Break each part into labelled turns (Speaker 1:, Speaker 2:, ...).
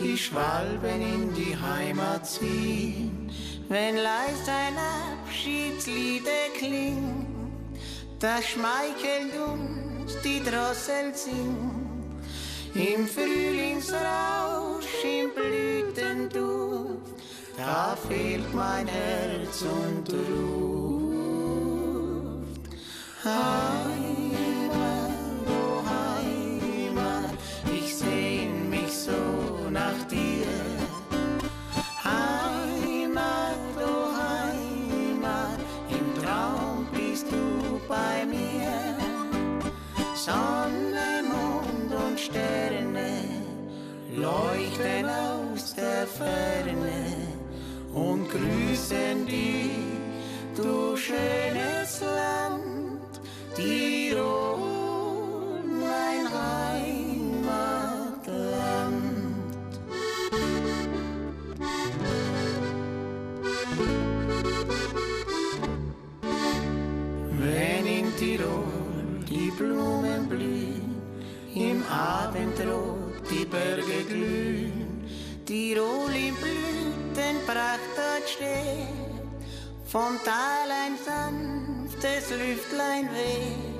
Speaker 1: die Schwalben in die Heimat ziehen. Wenn leis ein Abschiedslied erklingt, da schmeichelt uns die Drossel singt. Im Frühlingsrausch, im Blütenduft, da fehlt mein Herz und ruft. Heimat, oh Heimat, ich sehn mich so nach dir. Heimat, oh Heimat, im Traum bist du bei mir. Sonne, Mond und Sterne leuchten aus der Ferne und grüßen dich, du schönes Land, Tirol, mein Heimatland. Wenn in Tirol die Blumen blühen, im Abendrot die Berge glühen, Tirol in Blütenpracht dort steht, vom Tal ein sanftes Lüftlein weht.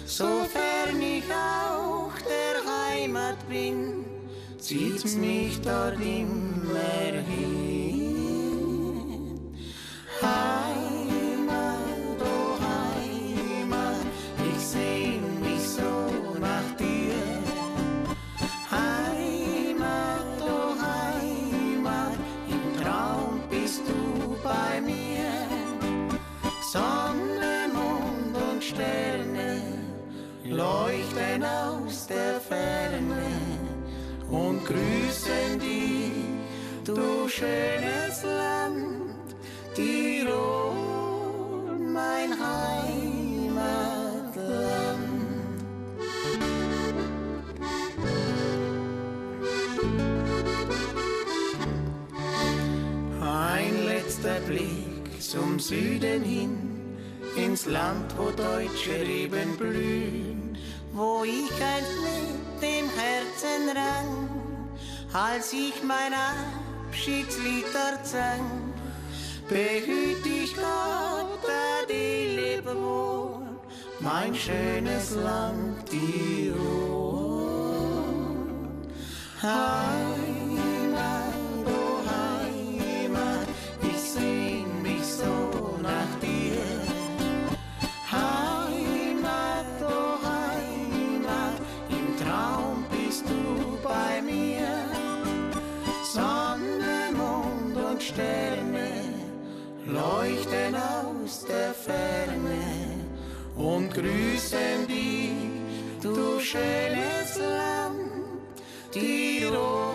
Speaker 1: Sofern ich auch der Heimat bin, zieht's mich dort immer hin. Heimat, oh Heimat, ich sehn mich so nach dir. Heimat, oh Heimat, im Traum bist du bei mir. Sonne, Mond und Sterne leuchten aus der Ferne und grüßen dich, du schönes Land, Tirol, mein Heimatland. Ein letzter Blick zum Süden hin, ins Land, wo deutsche Reben blühen, wo ich einst mit dem Herzen rang, als ich mein Abschiedslied dort sang. Behüt dich Gott, da die Liebe wohnt, mein schönes Land Tirol. Heimat, oh Heimat, ich sehn mich so nach dir. Heimat, oh Heimat, im Traum bist du bei mir. Sonne, Mond und Sterne leuchten aus der Ferne und grüßen dich, du schönes Land, Tirol.